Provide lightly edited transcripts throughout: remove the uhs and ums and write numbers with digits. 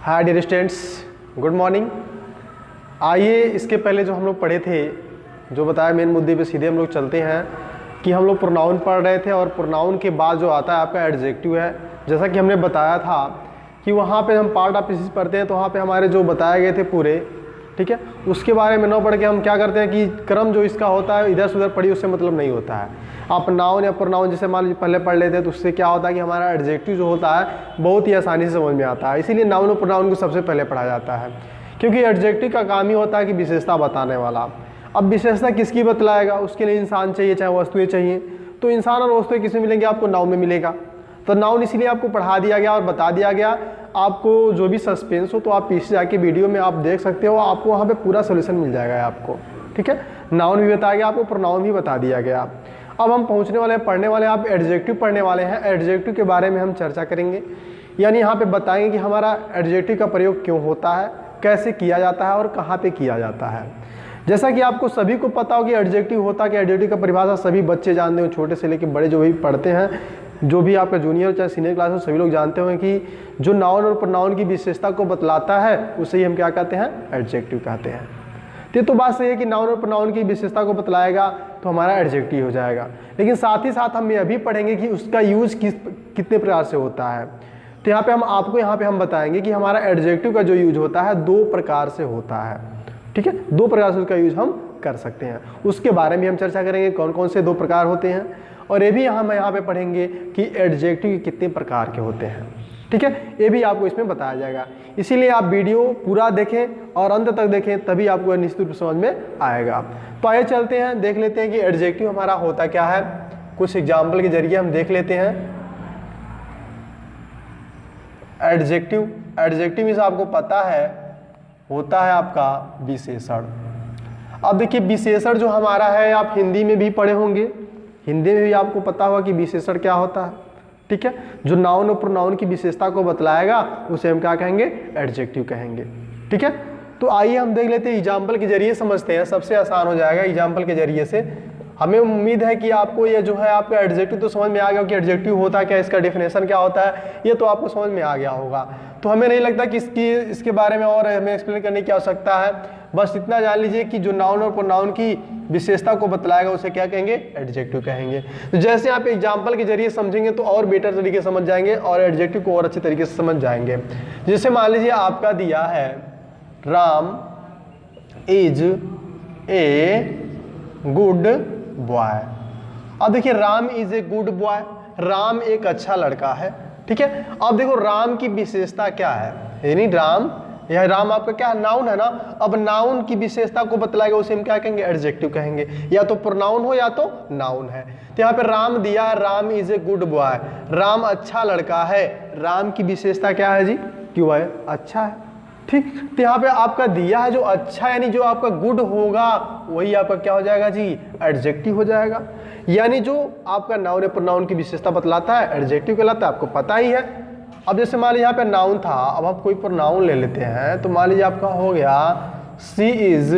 हाय dear students, good morning. आइए इसके पहले जो हम लोग पढ़े थे, जो बताया मेन मुद्दे पे सीधे हम लोग चलते हैं कि हम लोग प्रोनाउन पढ़ रहे थे और प्रोनाउन के बाद जो आता है आपका एडजेक्टिव है। जैसा कि हमने बताया था कि वहाँ पे हम पार्ट ऑफ स्पीच पढ़ते हैं तो वहाँ पे हमारे जो बताए गए थे पूरे, ठीक है, उसके बारे में न पढ़ के हम क्या करते हैं कि क्रम जो इसका होता है इधर से उधर पढ़ी उससे मतलब नहीं होता है। आप नाउन या प्रोनाउन जैसे मान लीजिए पहले पढ़ लेते हैं तो उससे क्या होता है कि हमारा एडजेक्टिव जो होता है बहुत ही आसानी से समझ में आता है। इसीलिए नाउन और प्रोनाउन को सबसे पहले पढ़ा जाता है, क्योंकि एडजेक्टिव का काम ही होता है कि विशेषता बताने वाला। अब विशेषता किसकी बतलाएगा? उसके लिए इंसान चाहिए, चाहे वस्तुएं चाहिए। तो इंसान और वस्तुएं किसमें मिलेंगे? आपको नाउन में मिलेगा। तो नाउन इसीलिए आपको पढ़ा दिया गया और बता दिया गया। आपको जो भी सस्पेंस हो तो आप पीछे जाके वीडियो में आप देख सकते हो, आपको वहाँ पे पूरा सोल्यूशन मिल जाएगा आपको, ठीक है। नाउन भी बताया गया आपको, प्रोनाउन भी बता दिया गया। अब हम पहुँचने वाले हैं, पढ़ने वाले हैं, आप एडजेक्टिव पढ़ने वाले हैं। एडजेक्टिव के बारे में हम चर्चा करेंगे, यानी यहाँ पे बताएंगे कि हमारा एडजेक्टिव का प्रयोग क्यों होता है, कैसे किया जाता है और कहाँ पे किया जाता है। जैसा कि आपको सभी को पता हो कि एडजेक्टिव होता है कि एडजेक्टिव का परिभाषा सभी बच्चे जानते हो, छोटे से लेकर बड़े जो भी पढ़ते हैं, जो भी आपका जूनियर चाहे सीनियर क्लास हो, सभी लोग जानते होंगे कि जो नाउन और प्रोनाउन की विशेषता को बतलाता है उसे ही हम क्या कहते हैं? एडजेक्टिव कहते हैं। तो बात सही है कि नाउन और प्रोनाउन की विशेषता को बतलाएगा तो हमारा एडजेक्टिव हो जाएगा। लेकिन साथ ही साथ हम ये भी पढ़ेंगे कि उसका यूज कितने प्रकार से होता है। तो यहाँ पे हम आपको हम बताएंगे कि हमारा एडजेक्टिव का जो यूज होता है दो प्रकार से होता है, ठीक है। दो प्रकार से उसका यूज हम कर सकते हैं, उसके बारे में हम चर्चा करेंगे कौन कौन से दो प्रकार होते हैं। और ये भी हम यहाँ पे पढ़ेंगे कि एडजेक्टिव कितने प्रकार के होते हैं, ठीक है। ये भी आपको इसमें बताया जाएगा। इसीलिए आप वीडियो पूरा देखें और अंत तक देखें, तभी आपको निश्चित रूप से समझ में आएगा। तो आइए चलते हैं, देख लेते हैं कि एडजेक्टिव हमारा होता क्या है। कुछ एग्जाम्पल के जरिए हम देख लेते हैं। एडजेक्टिव मीन्स आपको पता है होता है आपका विशेषण। अब देखिए विशेषण जो हमारा है, आप हिंदी में भी पढ़े होंगे, हिंदी में भी आपको पता होगा कि विशेषण क्या होता है, ठीक है। जो नाउन और प्रोनाउन की विशेषता को बतलाएगा उसे हम क्या कहेंगे? एडजेक्टिव कहेंगे, ठीक है। तो आइए हम देख लेते हैं, एग्जाम्पल के जरिए समझते हैं, सबसे आसान हो जाएगा एग्जाम्पल के जरिए से। हमें उम्मीद है कि आपको ये जो है आपका एडजेक्टिव तो समझ में आ गया कि एडजेक्टिव होता क्या, इसका डेफिनेशन क्या होता है, ये तो आपको समझ में आ गया होगा। तो हमें नहीं लगता कि इसके बारे में और हमें एक्सप्लेन करने की आवश्यकता है। बस इतना जान लीजिए कि जो नाउन और प्रोनाउन की विशेषता को बतलाएगा उसे क्या कहेंगे? एडजेक्टिव कहेंगे। तो जैसे आप एग्जाम्पल के जरिए समझेंगे तो और बेटर तरीके से समझ जाएंगे और एडजेक्टिव को और अच्छे तरीके से समझ जाएंगे। जैसे मान लीजिए आपका दिया है Ram is a good boy. अब देखिए Ram is a good boy, Ram एक अच्छा लड़का है, ठीक है। अब देखो राम की विशेषता क्या है, यानी राम आपका क्या है? नाउन है ना। अब नाउन की विशेषता को बतलाएगा उसे हम क्या कहेंगे? एडजेक्टिव कहेंगे। या तो प्रोनाउन हो या तो नाउन है। तो यहाँ पे राम दिया है, Ram is a good boy, Ram अच्छा लड़का है। राम की विशेषता क्या है जी? क्यों है? अच्छा है, ठीक। तो यहाँ पे आपका दिया है जो अच्छा, यानी जो आपका गुड होगा वही आपका क्या हो जाएगा जी? एडजेक्टिव हो जाएगा। यानी जो आपका नाउन या प्रोनाउन की विशेषता बतलाता है एडजेक्टिव कहलाता है, आपको पता ही है। अब जैसे मान लीजिए यहाँ पे नाउन था, अब आप कोई प्रोनाउन ले लेते हैं, तो मान लीजिए आपका हो गया सी इज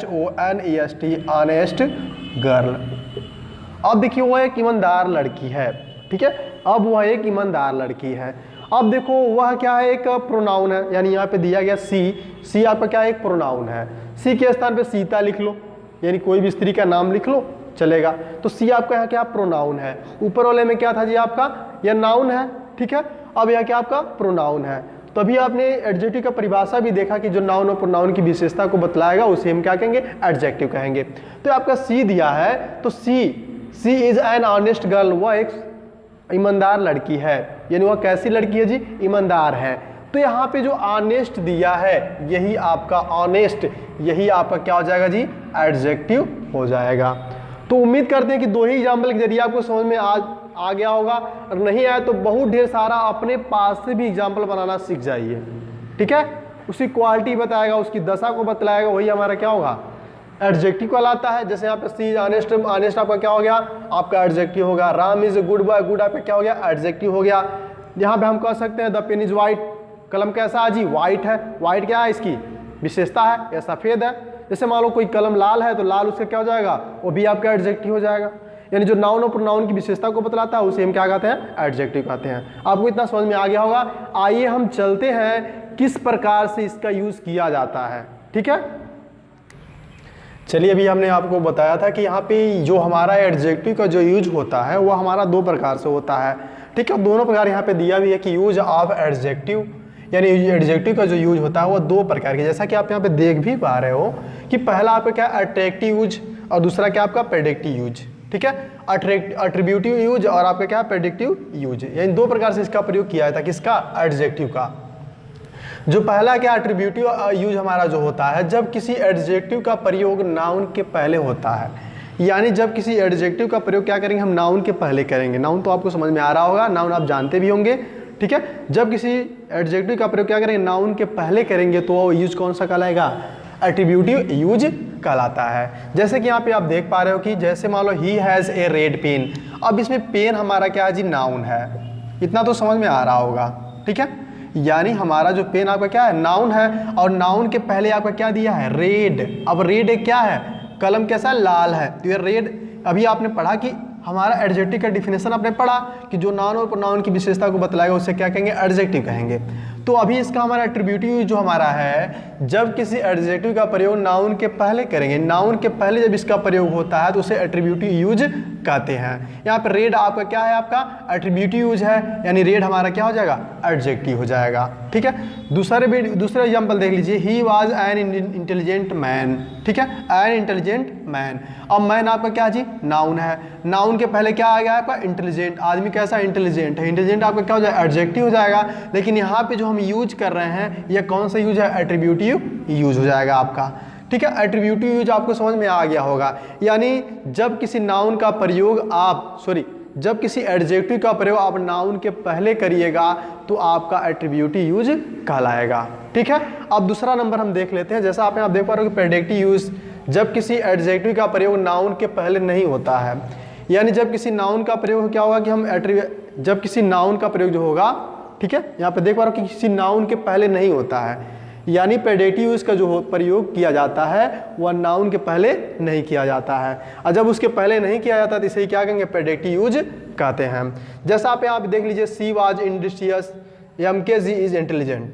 HONEST ऑनेस्ट गर्ल। अब देखिए वो एक ईमानदार लड़की है, ठीक है। अब वह एक ईमानदार लड़की है। अब देखो वह क्या है? एक प्रोनाउन है, यानी यहाँ पे दिया गया सी आपका क्या है? एक प्रोनाउन है। सी के स्थान पे सीता लिख लो, यानी कोई भी स्त्री का नाम लिख लो चलेगा। तो सी आपका यहाँ क्या? प्रोनाउन है। ऊपर वाले में क्या था जी आपका? यह नाउन है, ठीक है। अब यह क्या आपका? प्रोनाउन है। तभी आपने एडजेक्टिव का परिभाषा भी देखा कि जो नाउन और प्रोनाउन की विशेषता को बतलाएगा उसे हम क्या कहेंगे? एडजेक्टिव कहेंगे। तो आपका सी दिया है, तो सी इज एन ऑनेस्ट गर्ल, वह एक ईमानदार लड़की है। यानी वह कैसी लड़की है जी? ईमानदार है। तो यहाँ पे जो ऑनेस्ट दिया है यही आपका ऑनेस्ट, यही आपका क्या हो जाएगा जी? एडजेक्टिव हो जाएगा। तो उम्मीद करते हैं कि दो ही एग्जाम्पल के जरिए आपको समझ में आ गया होगा, और नहीं आया तो बहुत ढेर सारा अपने पास से भी एग्जाम्पल बनाना सीख जाइए, ठीक है। उसकी क्वालिटी बताएगा, उसकी दशा को बतलाएगा, वही हमारा क्या होगा? एडजेक्टिव कहलाता है। जैसे यहाँ पे सी इज ऑनेस्ट आपका क्या हो गया? आपका एडजेक्टिव होगा। Ram is a good boy, good आपका क्या हो गया? एडजेक्टिव हो गया। यहाँ पे हम कह सकते हैं द पेन इज व्हाइट, कलम कैसा है जी? व्हाइट है। व्हाइट क्या है? इसकी विशेषता है, या सफेद है। जैसे मान लो कोई कलम लाल है तो लाल उसका क्या हो जाएगा? वो भी आपका एडजेक्टिव हो जाएगा। यानी जो नाउन और प्रोनाउन की विशेषता को बतलाता है उसे हम क्या कहते हैं, एडजेक्टिव कहते हैं। आपको इतना समझ में आ गया होगा। आइए हम चलते हैं किस प्रकार से इसका यूज किया जाता है। ठीक है, चलिए अभी हमने आपको बताया था कि यहाँ पे जो हमारा एडजेक्टिव का जो यूज होता है वो हमारा दो प्रकार से होता है। ठीक है, दोनों प्रकार यहाँ पे दिया भी है कि यूज ऑफ एडजेक्टिव, यानी एडजेक्टिव का जो यूज होता है वो दो प्रकार के, जैसा कि आप यहाँ पे देख भी पा रहे हो कि पहला आपका क्या एट्रैक्टिव यूज और दूसरा क्या आपका प्रेडिक्टिव यूज। ठीक है, एट्रीब्यूटिव यूज और आपका क्या प्रेडिक्टिव यूज, यानी दो प्रकार से इसका प्रयोग किया जाता है। किसका, एडजेक्टिव का। जो पहला क्या एट्रीब्यूटिव यूज हमारा जो होता है जब किसी एडजेक्टिव का प्रयोग नाउन के पहले होता है, यानी जब किसी एडजेक्टिव का प्रयोग क्या करेंगे हम नाउन के पहले करेंगे। नाउन तो आपको समझ में आ रहा होगा, नाउन आप जानते भी होंगे। ठीक है, जब किसी एडजेक्टिव का प्रयोग क्या करेंगे नाउन के पहले करेंगे तो वो यूज कौन सा कहलाएगा, एट्रीब्यूटिव यूज कहलाता है। जैसे कि यहाँ पे आप देख पा रहे हो कि जैसे मान लो he has a red pen, अब इसमें पेन हमारा क्या है जी, नाउन है। इतना तो समझ में आ रहा होगा। ठीक है, यानी हमारा जो पेन आपका क्या है, नाउन है, और नाउन के पहले आपका क्या दिया है, रेड। अब रेड एक क्या है, कलम कैसा है, लाल है, तो ये रेड। अभी आपने पढ़ा कि हमारा एडजेक्टिव का डिफिनेशन आपने पढ़ा कि जो नाउन और प्रोनाउन की विशेषता को बतलाएगा उसे क्या कहेंगे, एडजेक्टिव कहेंगे। तो अभी इसका हमारा एट्रीब्यूटिव जो हमारा है, जब किसी एडजेक्टिव का प्रयोग नाउन के पहले करेंगे, नाउन के पहले जब इसका प्रयोग होता है तो उसे एट्रीब्यूटिव यूज कहते हैं। यहाँ पे रेड आपका क्या है, आपका एट्रीब्यूटिव यूज है, यानी रेड हमारा क्या हो जाएगा, एडजेक्टिव हो जाएगा। ठीक है, दूसरा एग्जाम्पल देख लीजिए, he was an intelligent man. ठीक है, एन इंटेलिजेंट मैन। अब मैन आपका क्या जी, नाउन है, नाउन के पहले क्या आ गया आपका, इंटेलिजेंट। आदमी कैसा, इंटेलिजेंट है, इंटेलिजेंट आपका क्या हो जाएगा, एडजेक्टिव हो जाएगा। लेकिन यहाँ पे जो हम यूज कर रहे हैं ये कौन सा यूज है, एट्रीब्यूटिव यूज हो जाएगा आपका। ठीक है, एट्रीब्यूटिव यूज आपको समझ में आ गया होगा। यानी जब किसी नाउन का प्रयोग जब किसी एडजेक्टिव का प्रयोग आप नाउन के पहले करिएगा तो आपका एट्रीब्यूटिव यूज कहलाएगा। ठीक है, अब दूसरा नंबर हम देख लेते हैं। जैसा आप देख पा रहे हो कि प्रेडिक्टिव यूज, जब किसी एडजेक्टिव का प्रयोग नाउन के पहले नहीं होता है, यानी जब किसी नाउन का प्रयोग क्या होगा कि जब किसी नाउन का प्रयोग जो होगा, ठीक है, यहाँ पे देख पा रहे हो कि किसी नाउन के पहले नहीं होता है, यानी प्रेडिक्टिव यूज का जो प्रयोग किया जाता है वह नाउन के पहले नहीं किया जाता है। और जब उसके पहले नहीं किया जाता तो इसे क्या कहेंगे, प्रेडिक्टिव यूज कहते हैं। जैसा आप देख लीजिए, she was industrious, MKG is intelligent.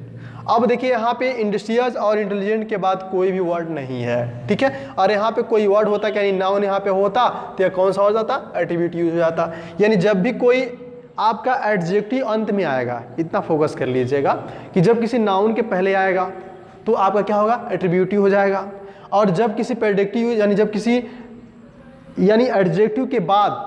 अब देखिए यहाँ पे इंडस्ट्रियस और इंटेलिजेंट के बाद कोई भी वर्ड नहीं है। ठीक है, और यहाँ पे कोई वर्ड होता क्या, नाउन यहाँ पे होता तो यह कौन सा हो जाता, एट्रीब्यूटिव यूज हो जाता। यानी जब भी कोई आपका एडजेक्टिव अंत में आएगा, इतना फोकस कर लीजिएगा कि जब किसी नाउन के पहले आएगा तो आपका क्या होगा, एट्रीब्यूटिव हो जाएगा। और जब किसी प्रेडिक्टिव यानी एडजेक्टिव के बाद,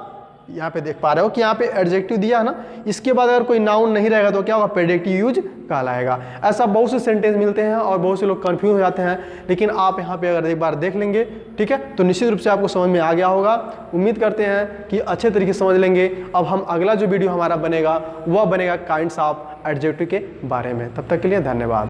यहाँ पे देख पा रहे हो कि यहाँ पे एडजेक्टिव दिया है ना, इसके बाद अगर कोई नाउन नहीं रहेगा तो क्या होगा, प्रेडिक्टिव यूज कहलाएगा। ऐसा बहुत से सेंटेंस मिलते हैं और बहुत से लोग कंफ्यूज हो जाते हैं, लेकिन आप यहाँ पे अगर एक बार देख लेंगे, ठीक है, तो निश्चित रूप से आपको समझ में आ गया होगा। उम्मीद करते हैं कि अच्छे तरीके से समझ लेंगे। अब हम अगला जो वीडियो हमारा बनेगा वह बनेगा काइंड्स ऑफ एडजेक्टिव के बारे में। तब तक के लिए धन्यवाद।